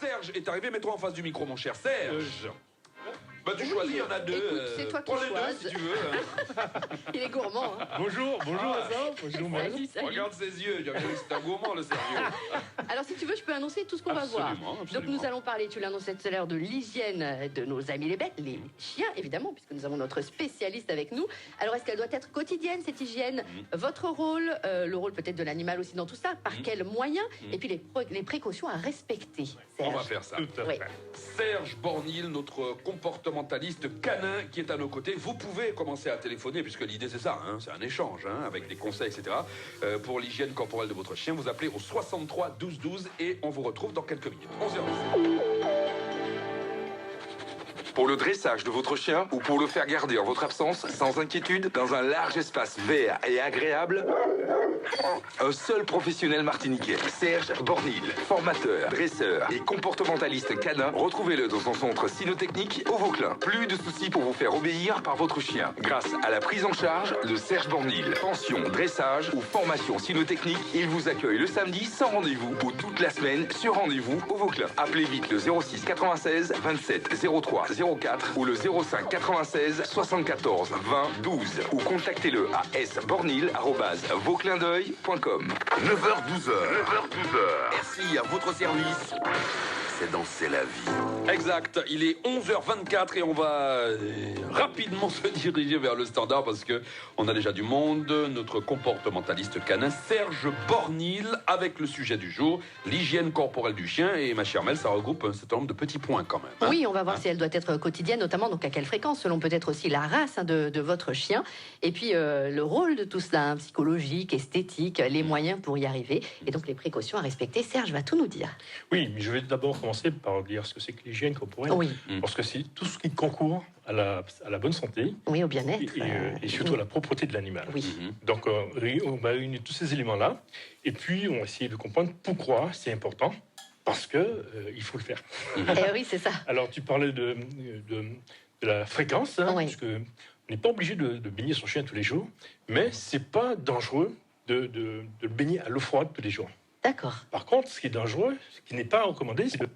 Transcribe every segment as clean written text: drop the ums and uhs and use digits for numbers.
Serge est arrivé, mets-toi en face du micro, mon cher Serge. Bah, tu choisis, il y en a deux. Écoute, c'est toi qui prends les choisis. deux si tu veux. Il est gourmand. Hein. Bonjour Vincent, bonjour Marie. Salut. Regarde ses yeux, c'est un gourmand le Sergio. Alors si tu veux, je peux annoncer tout ce qu'on va voir. Absolument. Donc nous allons parler, tu l'annonçais tout à l'heure, de l'hygiène de nos amis les bêtes, les chiens évidemment, puisque nous avons notre spécialiste avec nous. Alors est-ce qu'elle doit être quotidienne cette hygiène? Votre rôle, le rôle peut-être de l'animal aussi dans tout ça, par quels moyens? Et puis les précautions à respecter. On va faire ça. Tout à Oui. fait. Serge Bornil, notre comportementaliste canin qui est à nos côtés. Vous pouvez commencer à téléphoner, puisque l'idée c'est ça, hein, c'est un échange, hein, avec des conseils, etc. Pour l'hygiène corporelle de votre chien, vous appelez au 63 12 12 et on vous retrouve dans quelques minutes. 11h10. Pour le dressage de votre chien ou pour le faire garder en votre absence, sans inquiétude, dans un large espace vert et agréable, un seul professionnel martiniquais, Serge Bornil, formateur, dresseur et comportementaliste canin. Retrouvez-le dans son centre cynotechnique au Vauclin. Plus de soucis pour vous faire obéir par votre chien. Grâce à la prise en charge de Serge Bornil. Pension, dressage ou formation cynotechnique, il vous accueille le samedi sans rendez-vous ou toute la semaine sur rendez-vous au Vauclin. Appelez vite le 06 96 27 03 04 ou le 05 96 74 20 12 ou contactez-le à sbornil@vauclindeuil.com. 9h-12h. Merci à votre service. C'est danser la vie. Exact, il est 11h24 et on va rapidement se diriger vers le standard parce que on a déjà du monde. Notre comportementaliste canin Serge Bornil avec le sujet du jour, l'hygiène corporelle du chien. Et ma chère Mel, ça regroupe un certain nombre de petits points quand même. Hein. Oui, on va voir si elle doit être quotidienne, notamment donc à quelle fréquence, selon peut-être aussi la race de votre chien. Et puis le rôle de tout cela, hein, psychologique, esthétique, les moyens pour y arriver. Et donc les précautions à respecter. Serge va tout nous dire. Oui, mais je vais d'abord commencer par dire ce que c'est que l'hygiène corporelle. Oui. Parce que c'est tout ce qui concourt à la bonne santé Oui, au bien-être. et surtout à la propreté de l'animal. Oui. Donc on va réunir tous ces éléments-là et puis on va essayer de comprendre pourquoi c'est important. Parce que il faut le faire. Eh oui, c'est ça. Alors tu parlais de la fréquence, hein, Oui. parce que on n'est pas obligé de baigner son chien tous les jours, mais c'est pas dangereux de le baigner à l'eau froide tous les jours. D'accord. Par contre, ce qui est dangereux, ce qui n'est pas recommandé, c'est de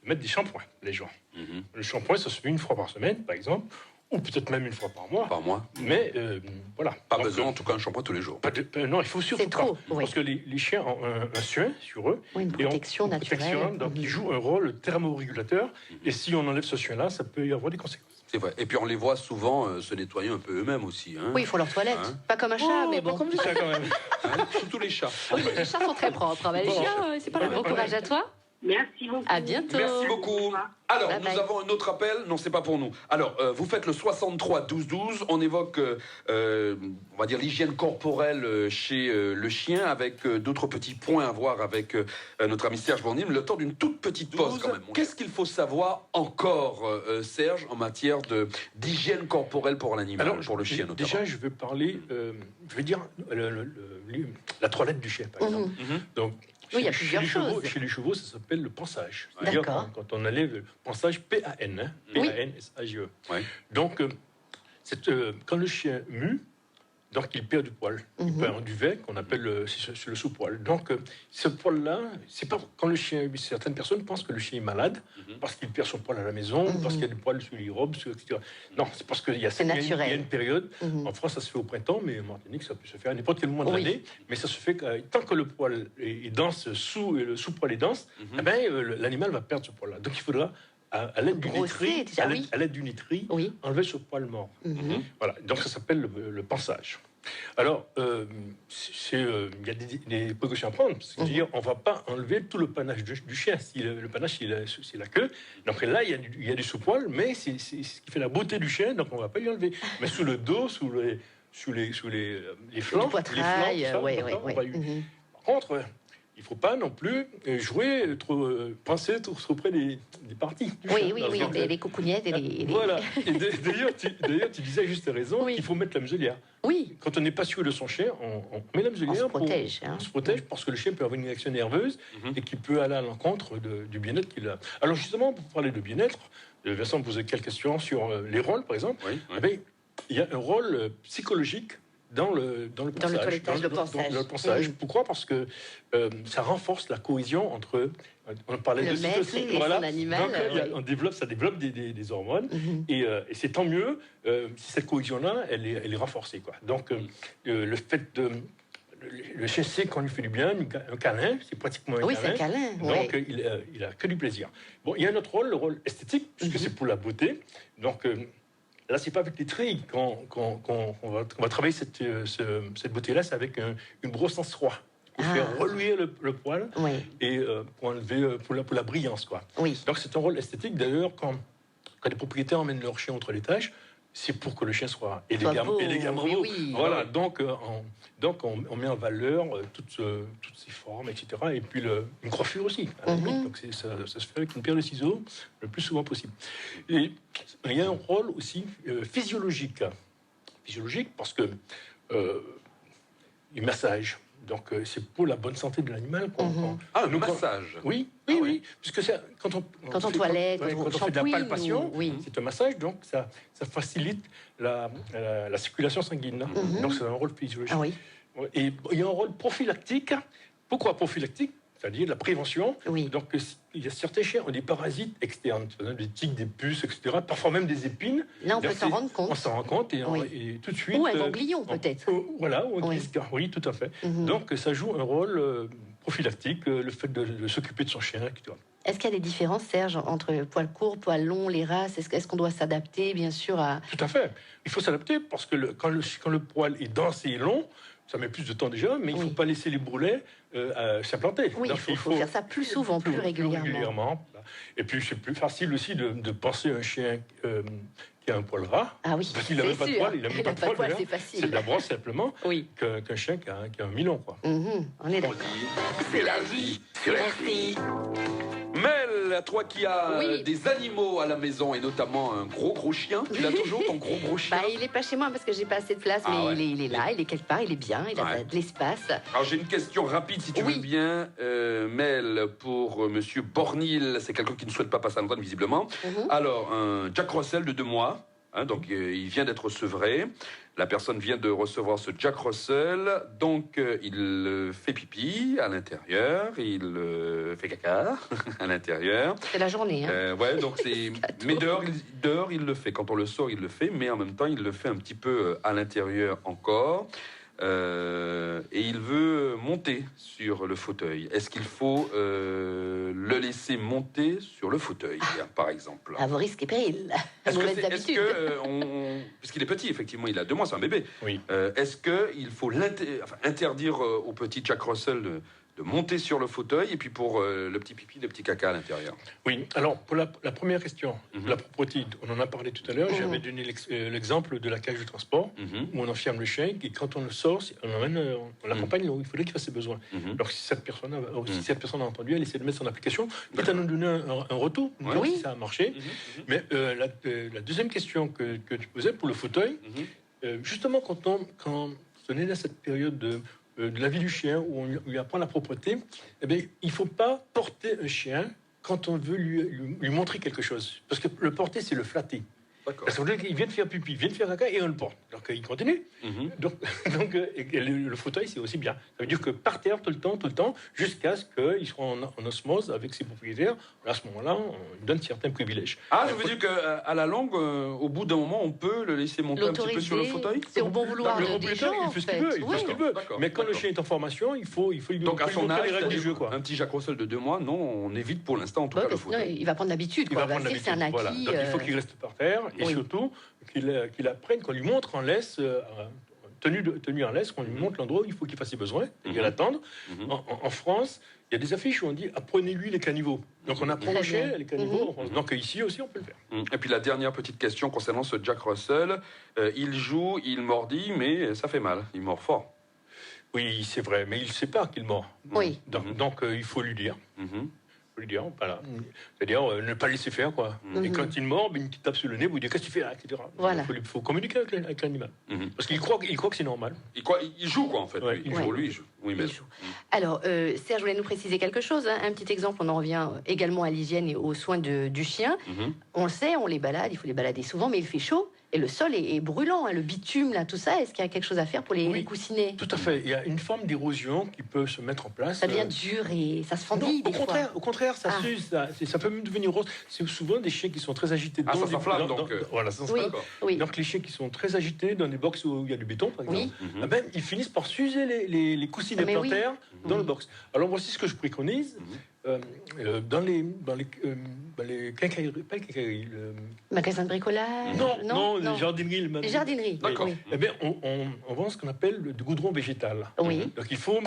mettre des shampoings les jours. Le shampoing, ça se fait une fois par semaine, par exemple, ou peut-être même une fois par mois. Par mois. Mais voilà. Pas Donc, besoin en tout cas un shampoing tous les jours. non, il faut surtout C'est trop, pas. oui. Parce que les chiens ont un suin sur eux. Oui, une et protection une protection, naturelle. donc ils jouent un rôle thermorégulateur. Et si on enlève ce suin-là, ça peut y avoir des conséquences. C'est vrai. Et puis on les voit souvent se nettoyer un peu eux-mêmes aussi. Hein. Oui, il faut leur toilette. Hein. Pas comme un chat, mais pas bon. comme ça quand même. Hein, surtout les chats. Oui, les chats sont très propres. Mais les Bon. chiens, c'est pas la Bon courage à toi. Merci beaucoup. À bientôt. Merci beaucoup. Alors, Bye bye. nous avons un autre appel. Non, c'est pas pour nous. Alors, vous faites le 63 12 12. On évoque, on va dire, l'hygiène corporelle chez le chien, avec d'autres petits points à voir avec notre ami Serge Bornil. Le temps d'une toute petite pause, quand même. Qu'est-ce qu'il faut savoir encore, Serge, en matière d'hygiène corporelle pour l'animal, pour le chien notamment? Déjà, je veux parler, je vais dire la toilette du chien, par exemple. Donc, Oui, il y a chez plusieurs les chevaux, choses. chez les chevaux, ça s'appelle le pansage. C'est-à-dire D'accord. quand on enlève le pansage P-A-N, hein, Oui. P-A-N-S-A-G-E. Ouais. Donc, quand le chien mue, donc il perd du poil. Il perd un duvet qu'on appelle c'est le sous-poil. Donc, ce poil-là, c'est pas quand le chien. Certaines personnes pensent que le chien est malade parce qu'il perd son poil à la maison, parce qu'il y a des poils sur les robes, etc. Non, c'est parce qu'il y a, naturel. il y a une période. En France, ça se fait au printemps, mais en Martinique, ça peut se faire à n'importe quel moment de Oui. l'année. Mais ça se fait tant que le poil est dense, le sous-poil est dense, eh ben, l'animal va perdre ce poil-là. Donc, il faudra à l'aide d'une Brosser, étrie, déjà, oui. à l'aide d'une étrie, Oui. enlever ce poil mort. Voilà, donc ça s'appelle le pansage. Alors, il y a des précautions à prendre. C'est-à-dire, on ne va pas enlever tout le panache du chien. Si le panache, c'est la queue. Donc là, il y a du sous-poil, mais c'est ce qui fait la beauté du chien, donc on ne va pas lui enlever. Mais sous le dos, sous les flancs, Du poitrail, ça, ouais, d'accord, ouais, on va ouais. lui- Par contre, il ne faut pas non plus penser trop près des parties. du Oui, chien. oui, Dans oui, le sens de- les coucougnettes et les... Voilà. Et d'ailleurs, tu disais à juste raison Oui. qu'il faut mettre la muselière. Oui, Quand on n'est pas sûr de son chien, on met la muselière. On se protège, hein. On se protège parce que le chien peut avoir une réaction nerveuse et qui peut aller à l'encontre du bien-être qu'il a. Alors justement, pour parler de bien-être, Vincent me posait quelques questions sur les rôles, par exemple. Oui, oui. Eh bien, il y a un rôle psychologique dans le toilettage, le pansage. dans le pansage. Pourquoi? Parce que ça renforce la cohésion entre... On parlait Le de maître cytocine, et son animal, Donc, ça développe des hormones, et c'est tant mieux si cette cohésion-là, elle est renforcée, quoi. Donc, le fait de... Le chien sait quand on lui fait du bien, un câlin, c'est pratiquement un câlin. Oui, c'est un câlin. Donc, il a que du plaisir. Bon, il y a un autre rôle, le rôle esthétique, puisque c'est pour la beauté. Donc, là, c'est pas avec les trilles qu'on va travailler cette beauté-là, c'est avec une brosse en soie. Pour faire reluire le poil et pour enlever pour la brillance, quoi. Oui. Donc, c'est un rôle esthétique. D'ailleurs, quand les propriétaires emmènent leur chien entre les tâches, c'est pour que le chien soit élégamment beau. Oui. Voilà, donc on met en valeur toutes ces formes, etc. Et puis une coiffure aussi. Donc ça se fait avec une paire de ciseaux le plus souvent possible. Et il y a un rôle aussi physiologique. Physiologique parce que les massages. Donc, c'est pour la bonne santé de l'animal. Le massage. Oui. Puisque quand on toilette, quand on fait de la palpation, c'est un massage, donc ça facilite la circulation sanguine. Donc, c'est un rôle physiologique. Ah oui. Et il y a un rôle prophylactique. Pourquoi prophylactique? C'est-à-dire la prévention. Donc, il y a certains chiens qui ont des parasites externes, des tiques, des puces, etc. Parfois même des épines. Là, on peut s'en rendre compte. On s'en rend compte et tout de suite... Ou un ganglion, peut-être. Voilà, ou un glisca. Oui, tout à fait. Donc, ça joue un rôle prophylactique, le fait de s'occuper de son chien, etc. Est-ce qu'il y a des différences, Serge, entre poil court, poil long, les races? Est-ce qu'on doit s'adapter, bien sûr, à... Tout à fait. Il faut s'adapter parce que quand le poil est dense et long, ça met plus de temps déjà, mais il ne faut pas laisser les bourrelets s'implanter. Oui, il faut faire ça plus souvent, plus régulièrement. Et puis, c'est plus facile aussi de penser à un chien qui a un poil ras. Ah oui, parce qu'il n'a même pas de poil. Il n'a même pas de poil, c'est facile. C'est de la brosse, simplement, qu'un chien qui a un milon, quoi. On est d'accord. C'est la vie sur RFI. Mel, toi qui as des animaux à la maison et notamment un gros chien, tu l'as toujours ton gros chien? Il n'est pas chez moi parce que j'ai pas assez de place, mais il est là, il est quelque part, il est bien, il a de l'espace. Alors j'ai une question rapide si tu veux bien, Mel, pour Monsieur Bornil, c'est quelqu'un qui ne souhaite pas passer à l'antenne visiblement. Alors un Jack Russell de 2 mois. Donc il vient d'être sevré. La personne vient de recevoir ce Jack Russell. Donc il fait pipi à l'intérieur, il fait caca à l'intérieur. C'est la journée. Donc c'est. Mais dehors il le fait. Quand on le sort, il le fait, mais en même temps il le fait un petit peu à l'intérieur encore. Et il veut monter sur le fauteuil. Est-ce qu'il faut le laisser monter sur le fauteuil, par exemple? À vos risques et périls. Puisqu'il est petit, effectivement, il a 2 mois, c'est un bébé. Oui. Est-ce qu'il faut interdire au petit Jack Russell de monter sur le fauteuil et puis pour le petit pipi, le petit caca à l'intérieur? Oui, alors pour la première question, la propreté, on en a parlé tout à l'heure, j'avais donné l'exemple de la cage de transport où on enferme le chien et quand on le sort, on l'accompagne, il faudrait qu'il fasse ses besoins. Alors si cette personne a entendu, elle essaie de mettre son application, peut-être nous donner un retour, si ça a marché. Mais la deuxième question que tu posais pour le fauteuil, justement quand on est dans cette période de la vie du chien, où on lui apprend la propreté, il ne faut pas porter un chien quand on veut lui montrer quelque chose. Parce que le porter, c'est le flatter. Parce qu'il vient de faire pipi, il vient de faire caca et on le porte. Donc il continue. Donc le fauteuil, c'est aussi bien. Ça veut dire que par terre tout le temps, jusqu'à ce qu'il soit en osmose avec ses propriétaires. À ce moment-là, on lui donne certains privilèges. Je veux dire qu'à la longue, au bout d'un moment, on peut le laisser monter un petit peu sur le fauteuil? C'est au bon vouloir des gens, il fait ce qu'il veut. Mais quand le chien est en formation, il faut lui donc à son âge, les règles du jeu. Un petit Jack Russell de 2 mois, non, on évite pour l'instant en tout cas le fauteuil. Il va prendre l'habitude. C'est un acquis. Voilà. Donc il faut qu'il reste par terre et surtout qu'il apprenne, qu'on lui montre en laisse, tenue en laisse, qu'on lui montre l'endroit où il faut qu'il fasse ses besoins, et l'attendre. En France, il y a des affiches où on dit apprenez-lui les caniveaux. Donc on apprend au chien les caniveaux. Donc ici aussi on peut le faire. Et puis la dernière petite question concernant ce Jack Russell, il joue, il mordit, mais ça fait mal, il mord fort. Oui, c'est vrai, mais il ne sait pas qu'il mord. Oui. Donc il faut lui dire. Lui dire, voilà. C'est-à-dire ne pas laisser faire, quoi. Et quand il mord, il te tape sur le nez, vous dit qu'est-ce que tu fais là, etc. Voilà. Il faut communiquer avec l'animal. Parce qu'il croit que c'est normal. Il joue, quoi, en fait. Il joue. Oui, mais... Alors, Serge voulait nous préciser quelque chose. Un petit exemple, on en revient également à l'hygiène et aux soins du chien. On le sait, on les balade, il faut les balader souvent, mais il fait chaud. Et le sol est brûlant, hein, le bitume, là, tout ça. Est-ce qu'il y a quelque chose à faire pour les coussinets? Tout à fait. Il y a une forme d'érosion qui peut se mettre en place. Ça devient dur et ça se fendille des fois. Au contraire, ça s'use, ça peut même devenir rose. C'est souvent des chiens qui sont très agités. Ah, ça s'enflamme, donc. Voilà, ça Oui, s'enflamme. oui. Donc les chiens qui sont très agités dans des box où il y a du béton, par exemple, Oui. eh ben, ils finissent par s'user les coussinets Mais oui. plantaires dans le box. Alors voici ce que je préconise. Dans les quincailleries, pas les quincailleries, Magasin de bricolage? non, les jardineries. Les jardineries. D'accord. Oui. Eh bien, on vend ce qu'on appelle du goudron végétal. Oui. Donc il faut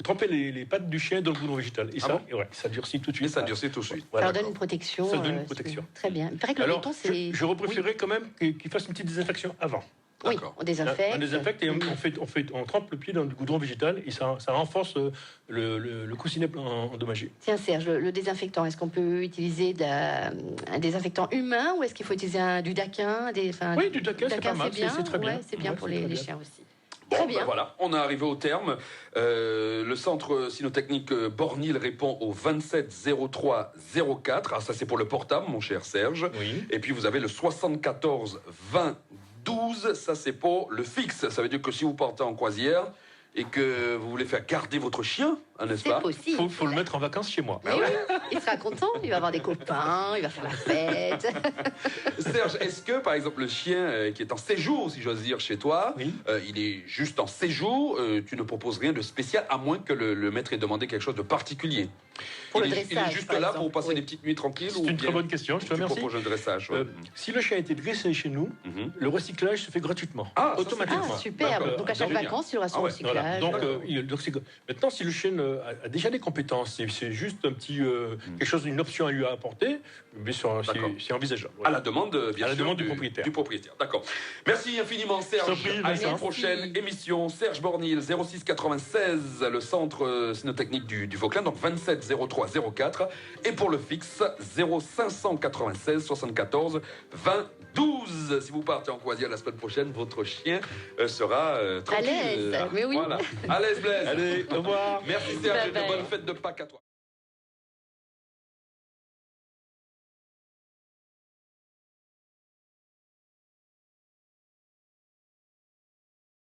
tremper les pattes du chien dans le goudron végétal. Et ça durcit tout de suite. Et ça durcit tout de suite. Voilà. Ça donne une protection. Ça donne une protection. Très bien. Il paraît que le Alors, béton, c'est... je repréférerais quand même qu'il fasse une petite désinfection avant. Oui, D'accord. on désinfecte. On désinfecte et on trempe le pied dans du goudron végétal et ça renforce le coussinet endommagé. Tiens, Serge, le désinfectant, est-ce qu'on peut utiliser un désinfectant humain ou est-ce qu'il faut utiliser du daquin? Oui, du daquin, c'est pas mal, bien. c'est très bien. Ouais, c'est bien Ouais, pour c'est les très bien. chiens aussi. Bon, Très bien. ben voilà, on est arrivé au terme. Le centre cynotechnique Bornil répond au 27 03 04. Ah, ça, c'est pour le portable, mon cher Serge. Oui. Et puis, vous avez le 74 20 12. Ça, c'est pour le fixe. Ça veut dire que si vous partez en croisière et que vous voulez faire garder votre chien, hein, n'est-ce C'est pas? possible. Faut le mettre en vacances chez moi. Mais oui, il sera content, il va avoir des copains, il va faire la fête. Serge, est-ce que, par exemple, le chien qui est en séjour, si j'ose dire, chez toi, Oui. il est juste en séjour, tu ne proposes rien de spécial, à moins que le maître ait demandé quelque chose de particulier? Pour il le est dressage, juste par là exemple. pour passer Oui. des petites nuits tranquilles? C'est une très bonne question, je te Tu remercie. proposes un dressage, ouais. Si le chien a été dressé chez nous, le recyclage se fait gratuitement, Ah, ça, c'est automatiquement. Ah, superbe. D'accord. Donc à chaque Génial. vacances, il aura son Ah ouais, recyclage. Voilà. Donc, maintenant, si le chien a déjà des compétences, c'est juste un petit quelque chose, une option à lui apporter, bien sûr, D'accord. c'est envisageable. À la demande, bien À la sûr, demande du propriétaire. D'accord. Merci infiniment, Serge. Je t'en prie, À Vincent. une prochaine émission. Serge Bornil, 06 96, le centre cynotechnique du Vauclin, donc 27 03 04. Et pour le fixe, 0596 74 20 12. Si vous partez en croisière la semaine prochaine, votre chien sera tranquille. l'aise, mais oui. Voilà. À l'aise, Blaise. Allez, au revoir. Merci, Serge, et de Bye bye. bonnes fêtes de Pâques à toi.